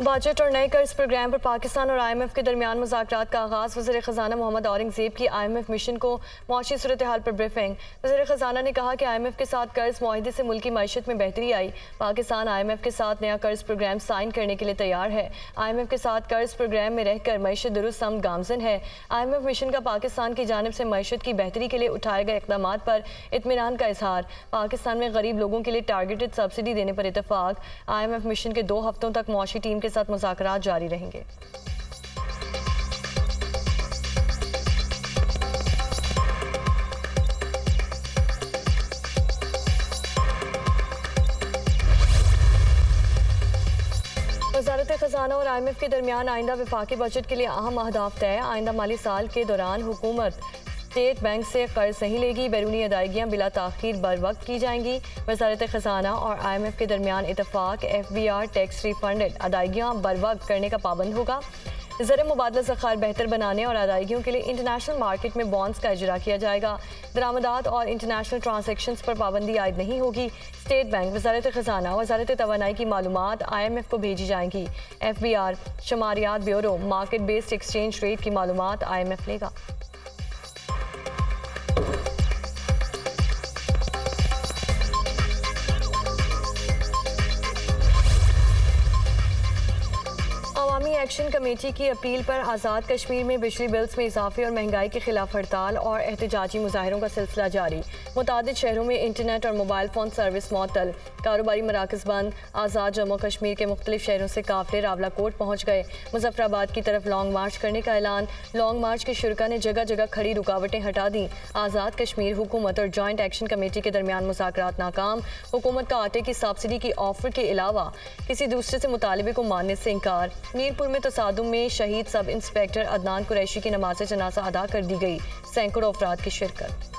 Budget और नए कर्ज प्रोग्राम पर पाकिस्तान और IMF के दरमियान मुज़ाकरात का आगाज़। वज़ीर ख़ज़ाना मोहम्मद औरंगज़ेब की IMF मिशन को मुआशी सूरत हाल पर ब्रीफिंग। वज़ीर ख़ज़ाना ने कहा कि IMF के साथ कर्ज मुआहदे से मुल्की मईशत में बेहतरी आई। पाकिस्तान IMF के साथ नया कर्ज प्रोग्राम साइन करने के लिए तैयार है। IMF के साथ कर्ज प्रोग्राम में रहकर मईशत दुरुस्त सम गामजन है। IMF मिशन का पाकिस्तान की जानिब से मईशत की बेहतरी के लिए उठाए गए इक़दाम पर इत्मीनान का इजहार। पाकिस्तान में गरीब लोगों के लिए टारगेटेड सब्सिडी देने पर इतफाक। IMF मिशन के 2 हफ्तों तक मुआशी टीम के साथ मुज़ाकरात जारी रहेंगे। वज़ारत ख़ज़ाना और IMF के दरमियान आइंदा वफाकी बजट के लिए अहम अहदाफ तय। आइंदा माली साल के दौरान हुकूमत स्टेट बैंक से कर्ज नहीं लेगी। बैरूनी अदायगियाँ बिला ताख़ीर बर वक्त की जाएंगी। वज़ारत ख़ज़ाना और IMF के दरमियान इतफाक। FBR टैक्स रिफंडेड अदायगियाँ बर वक्त करने का पाबंद होगा। ज़र मुबादला ज़ख़ायर बेहतर बनाने और अदायगियों के लिए इंटरनेशनल मार्केट में बॉन्ड्स का इजरा किया जाएगा। दरामदात और इंटरनेशनल ट्रांसैक्शंस पर पाबंदी आयद नहीं होगी। स्टेट बैंक, वज़ारत ख़ज़ाना, वज़ारत तवानाई की मालूमात IMF को भेजी जाएंगी। FBR शुमारियात bureau market based exchange rate की मालूमात IMF लेगा। अवामी एक्शन कमेटी की अपील पर आज़ाद कश्मीर में बिजली बिल्स में इजाफे और महंगाई के खिलाफ हड़ताल और एहतजाजी मुजाहिरों का सिलसिला जारी। मुतादिद शहरों में इंटरनेट और मोबाइल फ़ोन सर्विस मुअत्तल, कारोबारी मराकज़ बंद। आज़ाद जम्मू कश्मीर के मुख्तलिफ शहरों से काफ़िले रावलाकोट पहुँच गए। मुजफ्फराबाद की तरफ लॉन्ग मार्च करने का ऐलान। लॉन्ग मार्च के शुरका ने जगह जगह खड़ी रुकावटें हटा दी। आज़ाद कश्मीर हुकूमत और जॉइंट एक्शन कमेटी के दरमियान मुज़ाकरात नाकाम। हुकूमत का आटे की सब्सिडी की ऑफर के अलावा किसी दूसरे से मुतालबे को मानने से इनकार। मीरपुर में तसादुम में शहीद सब इंस्पेक्टर अदनान कुरैशी की नमाज़ जनाजा अदा कर दी गई। सैकड़ों अफराद की शिरकत।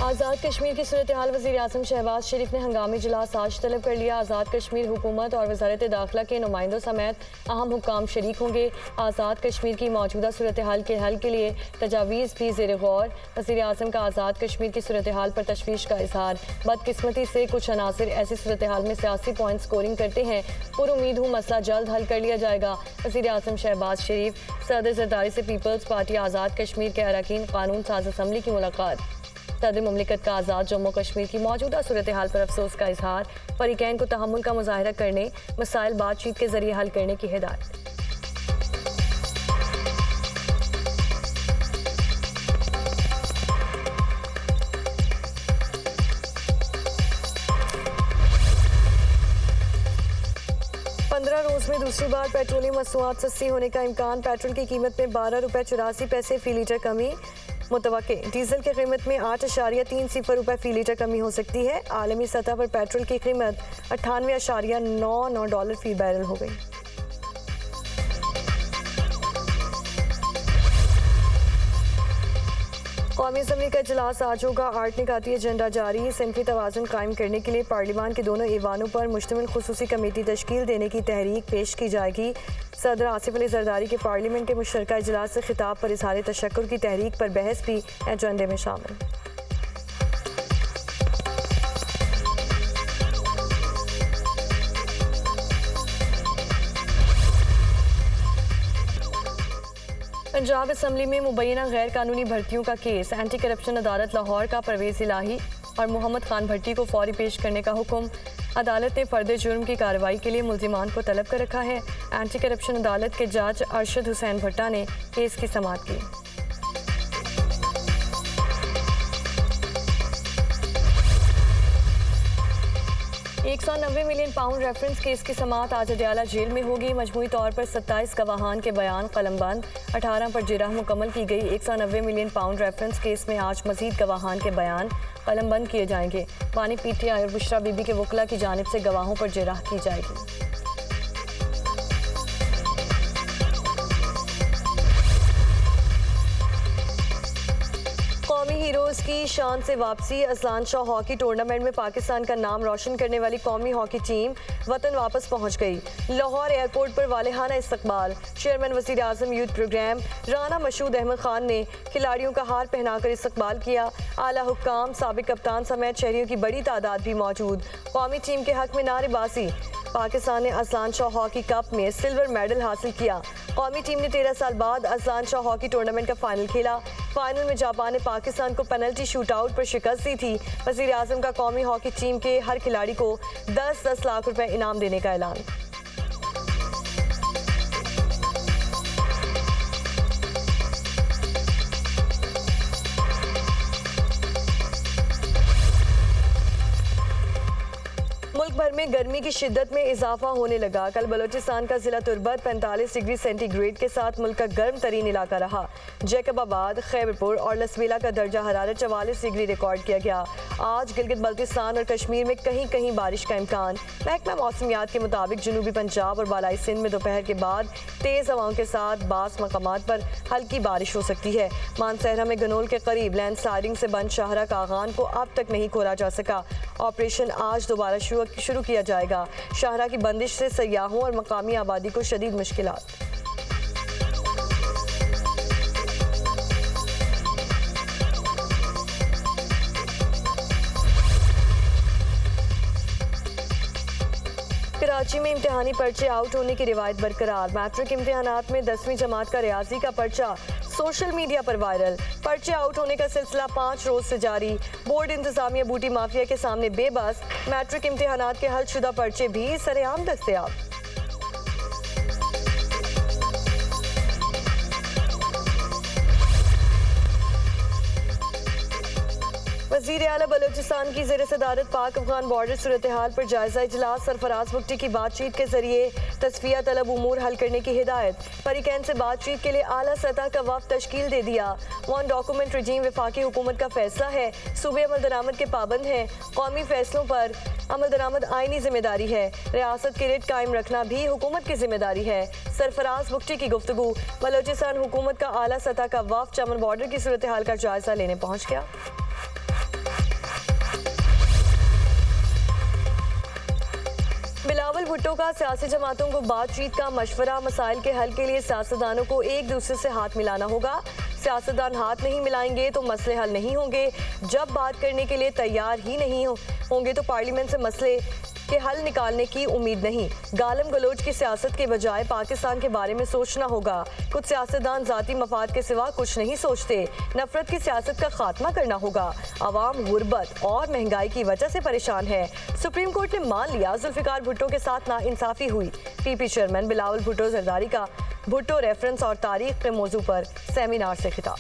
आज़ाद कश्मीर की सूरत हाल। वज़ीर आज़म शहबाज शरीफ ने हंगामी इजलास आज तलब कर लिया। आज़ाद कश्मीर हुकूमत और वज़ारत दाखिला के नुमाइंदों समेत अहम हुक्काम शरीक होंगे। आज़ाद कश्मीर की मौजूदा सूरत हाल के हल के लिए तजावीज़ भी ज़ेर गौर। वज़ीर आज़म का आज़ाद कश्मीर की सूरत हाल पर तशवीश का इजहार। बदकिस्मती से कुछ अनासिर ऐसी सूरत हाल में सियासी पॉइंट स्कोरिंग करते हैं। पुरुम्मीद हूँ मसला जल्द हल कर लिया जाएगा। वज़ीर आज़म शहबाज शरीफ सदर ज़रदारी से पीपल्स पार्टी आज़ाद कश्मीर के अरकान कानून साज असम्बली की मुलाकात। सदर मुमलिकत का आज़ाद जम्मू कश्मीर की मौजूदा सूरत हाल पर अफसोस का इजहार। फरीकैन को तहम्मुल का मुजाहरा करने, मसाइल बातचीत के जरिए हल करने की हिदायत। रोज़ में दूसरी बार पेट्रोलियम मसनूआत सस्ती होने का इम्कान। पेट्रोल की कीमत में 12 रुपये 84 पैसे फ़ी लीटर कमी मुतवक्के। डीजल की कीमत में 8.30 रुपये फ़ी लीटर कमी हो सकती है। आलमी सतह पर पेट्रोल की कीमत 98.99 डॉलर फ़ी बैरल हो गई। कौमी असम्बली का इजलास आज होगा। 8 निकाती एजेंडा जारी। सिनफी तवाज़ुन कायम करने के लिए पार्लियामान के दोनों ऐवानों पर मुश्तमिल खुसूसी कमेटी तश्कील देने की तहरीक पेश की जाएगी। सदर आसिफ अली जरदारी के पार्लियामेंट के मुश्तरका इजलास से खिताब पर इजहार तशक्कुर की तहरीक पर बहस भी एजेंडे में शामिल। पंजाब असम्बली में मुबैना गैर कानूनी भर्तियों का केस। एंटी करप्शन अदालत लाहौर का परवेज़ इलाही और मोहम्मद खान भट्टी को फौरी पेश करने का हुक्म। अदालत ने फर्द जुर्म की कार्रवाई के लिए मुल्जिमान को तलब कर रखा है। एंटी करप्शन अदालत के जज अरशद हुसैन भट्टा ने केस की समाअत की। 190 मिलियन पाउंड रेफरेंस केस की समाअत आज अडयाला जेल में होगी। मजमूई तौर पर 27 गवाहान के बयान कलमबंद। 18 पर जिरह मुकम्मल की गई। 190 मिलियन पाउंड रेफरेंस केस में आज मजीद गवाहान के बयान कलमबंद किए जाएंगे। वानी PTI और बुशरा बीबी के वकला की जानिब से गवाहों पर जिरह की जाएगी। कौमी हीरोज की शान से वापसी। अजलान शाह हॉकी टूर्नामेंट में पाकिस्तान का नाम रोशन करने वाली कौमी हॉकी टीम वतन वापस पहुंच गई। लाहौर एयरपोर्ट पर वालेहाना इस्तकबाल। चेयरमैन वज़ीर आज़म यूथ प्रोग्राम राना मशहूद अहमद खान ने खिलाड़ियों का हार पहनाकर इस्तकबाल किया। आला हुक्काम, साबिक कप्तान समेत शहरियों की बड़ी तादाद भी मौजूद। कौमी टीम के हक में नारेबाजी। पाकिस्तान ने अजलान शाह हॉकी कप में सिल्वर मेडल हासिल किया। कौमी टीम ने 13 साल बाद अजलान शाह हॉकी टूर्नामेंट का फाइनल खेला। फाइनल में जापान ने पाकिस्तान को पेनल्टी शूटआउट पर शिकस्त दी थी। वज़ीर आज़म का कौमी हॉकी टीम के हर खिलाड़ी को 10-10 लाख रुपए इनाम देने का ऐलान। मुल्क भर में गर्मी की शिद्दत में इजाफा होने लगा। कल बलोचिस्तान का जिला तुर्बत 45 डिग्री सेंटीग्रेड के साथ मुल्क का गर्म तरीन इलाका रहा। जैकबाबाद, खैबरपुर और लसवेला का दर्जा हरारत 44 डिग्री रिकॉर्ड किया गया। आज गिलगित बल्तिस्तान और कश्मीर में कहीं कहीं बारिश का इम्कान। महकमा मौसमियात के मुताबिक जनूबी पंजाब और बालाई सिंध में दोपहर के बाद तेज़ हवाओं के साथ बास मकामात पर हल्की बारिश हो सकती है। मानसहरा में गनोल के करीब लैंड स्लाइडिंग से बंद शाहरा कागान को अब तक नहीं खोला जा सका। ऑपरेशन आज दोबारा शुरू किया जाएगा। शाहरा की बंदिश से सयाहों और मकामी आबादी को शदीद मुश्किलात। कराची में इम्तिहानी पर्चे आउट होने की रिवायत बरकरार। मैट्रिक इम्तिहानात में 10वीं जमात का रियाजी का पर्चा सोशल मीडिया पर वायरल। पर्चे आउट होने का सिलसिला 5 रोज से जारी। बोर्ड इंतजामिया बूटी माफिया के सामने बेबस। मैट्रिक इम्तिहानात के हलशुदा पर्चे भी सरेआम दस्तयाब। वज़ीर आला बलोचिस्तान की ज़ेर सदारत पाक अफगान बॉर्डर सूरत हाल पर जायजा इजलास। सरफराज बुगटी की बातचीत के जरिए तस्फिया तलब उमूर हल करने की हिदायत। परिकैन से बातचीत के लिए आला सतह का वफ़द तश्कील दे दिया। वन डॉक्यूमेंट रजीम वफाकी हुकूमत का फैसला है। सूबे अमल दरामद के पाबंद हैं। कौमी फैसलों पर अमल दरामद आइनी जिम्मेदारी है। रियासत की रिट कायम रखना भी हुकूमत की जिम्मेदारी है। सरफराज बुगटी की गुफ्तगू। बलोचिस्तान हुकूमत का आला सतह का वफ़द चमन बॉर्डर की सूरत हाल का जायजा लेने पहुँच गया। बिलावल भुट्टो का सियासी जमातों को बातचीत का मशवरा। मसाइल के हल के लिए सियासतदानों को एक दूसरे से हाथ मिलाना होगा। सियासतदान हाथ नहीं मिलाएंगे तो मसले हल नहीं होंगे। जब बात करने के लिए तैयार ही नहीं होंगे तो पार्लियामेंट से मसले के हल निकालने की उम्मीद नहीं। गालम गलोच की सियासत के बजाय पाकिस्तान के बारे में सोचना होगा। कुछ सियासतदान जाती मफाद के सिवा कुछ नहीं सोचते। नफरत की सियासत का खात्मा करना होगा। आवाम गुर्बत और महंगाई की वजह से परेशान है। सुप्रीम कोर्ट ने मान लिया जुल्फिकार भुट्टो के साथ नाइंसाफी हुई। पीपी चेयरमैन बिलावल भुट्टो जरदारी का भुट्टो रेफरेंस और तारीख के मौजू पर सेमिनार से खिताब।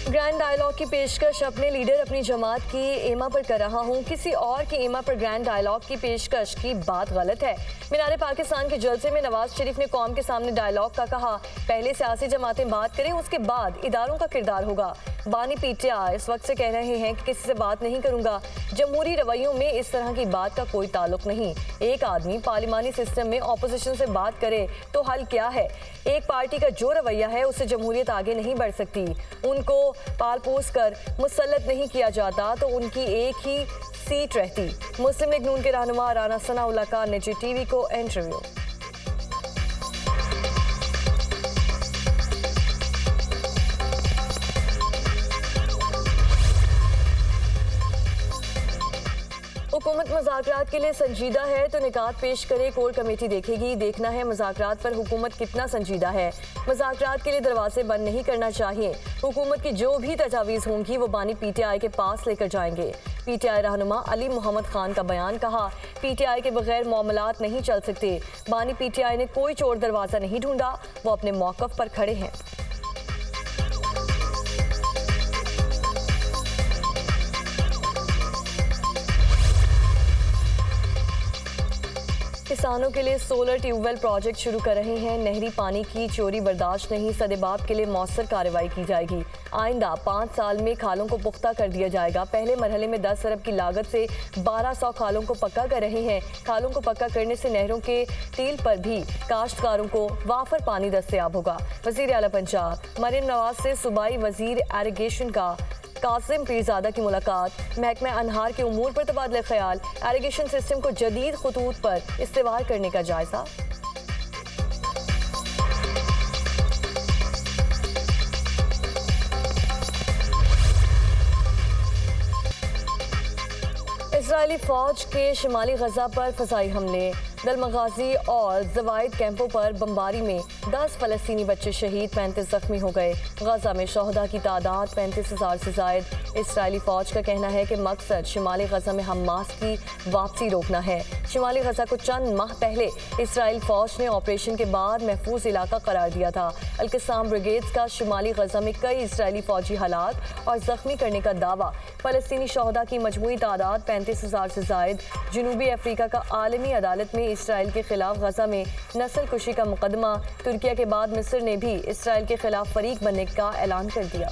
ग्रैंड डायलॉग की पेशकश अपने लीडर अपनी जमात की एमा पर कर रहा हूँ। किसी और की एमा पर ग्रैंड डायलॉग की पेशकश की बात गलत है। मीनार पाकिस्तान के जलसे में नवाज शरीफ ने कौम के सामने डायलॉग का कहा। पहले सियासी जमातें बात करें, उसके बाद इदारों का किरदार होगा। बानी पीटीआई इस वक्त से कह रहे हैं कि किसी से बात नहीं करूंगा। जमहूरी रवैयों में इस तरह की बात का कोई ताल्लुक नहीं। एक आदमी पार्लिमानी सिस्टम में ऑपोजिशन से बात करे तो हल क्या है? एक पार्टी का जो रवैया है उससे जमहूरियत आगे नहीं बढ़ सकती। उनको पाल पोस कर मुसल्लत नहीं किया जाता तो उनकी एक ही सीट रहती। मुस्लिम लीग नून के रहनुमा राना सनाउल्लाह का निजी टीवी को इंटरव्यू। हुकूमत मुज़ाकरात के लिए संजीदा है तो निकात पेश करे, कोर कमेटी देखेगी। देखना है मुज़ाकरात पर हुकूमत कितना संजीदा है। मुज़ाकरात के लिए दरवाजे बंद नहीं करना चाहिए। हुकूमत की जो भी तजावीज़ होंगी वो बानी पीटीआई के पास लेकर जाएंगे। पीटीआई रहनुमा अली मोहम्मद खान का बयान। कहा, पीटीआई के बगैर मामलात नहीं चल सकते। बानी पीटीआई ने कोई चोर दरवाज़ा नहीं ढूंढा, वो अपने मौक़िफ़ पर खड़े हैं। किसानों के लिए सोलर ट्यूबवेल प्रोजेक्ट शुरू कर रहे हैं। नहरी पानी की चोरी बर्दाश्त नहीं, सदेबाब के लिए मौसर कार्रवाई की जाएगी। आइंदा 5 साल में खालों को पुख्ता कर दिया जाएगा। पहले मरहले में 10 अरब की लागत से 1200 खालों को पक्का कर रहे हैं। खालों को पक्का करने से नहरों के टील पर भी काश्तकारों को वाफर पानी दस्तयाब होगा। वज़ीर आला पंजाब मरीम नवाज से सूबाई वज़ीर एरीगेशन का कासिम पीरजादा की मुलाकात। महकमा अनहार के उमूर पर तबादला ख्याल। एरीगेशन सिस्टम को जदीद खतूत पर इस्तेमाल करने का जायजा। इजरायली फौज के शिमाली गजा पर फजाई हमले। दलमगाजी और जवाइद कैंपों पर बमबारी में 10 फलस्तीनी बच्चे शहीद, 35 जख्मी हो गए। गजा में शहदा की तादाद 35,000 से जायद। इजरायली फौज का कहना है कि मकसद शिमाली गजा में हमास की वापसी रोकना है। शिमाली गजा को चंद माह पहले इजरायल फौज ने ऑपरेशन के बाद महफूज इलाका करार दिया था। अल-कसाम ब्रिगेड्स का शिमाली गजा में कई इजरायली फौजी हालात और जख्मी करने का दावा। फलस्तीनी शहदा की मजमूई तादाद 35,000 से जायद। जनूबी अफ्रीका का आलमी अदालत में इसराइल के खिलाफ गजा में नस्ल कुशी का मुकदमा। तुर्किया के बाद मिस्र ने भी इसराइल के खिलाफ फरीक बनने का ऐलान कर दिया।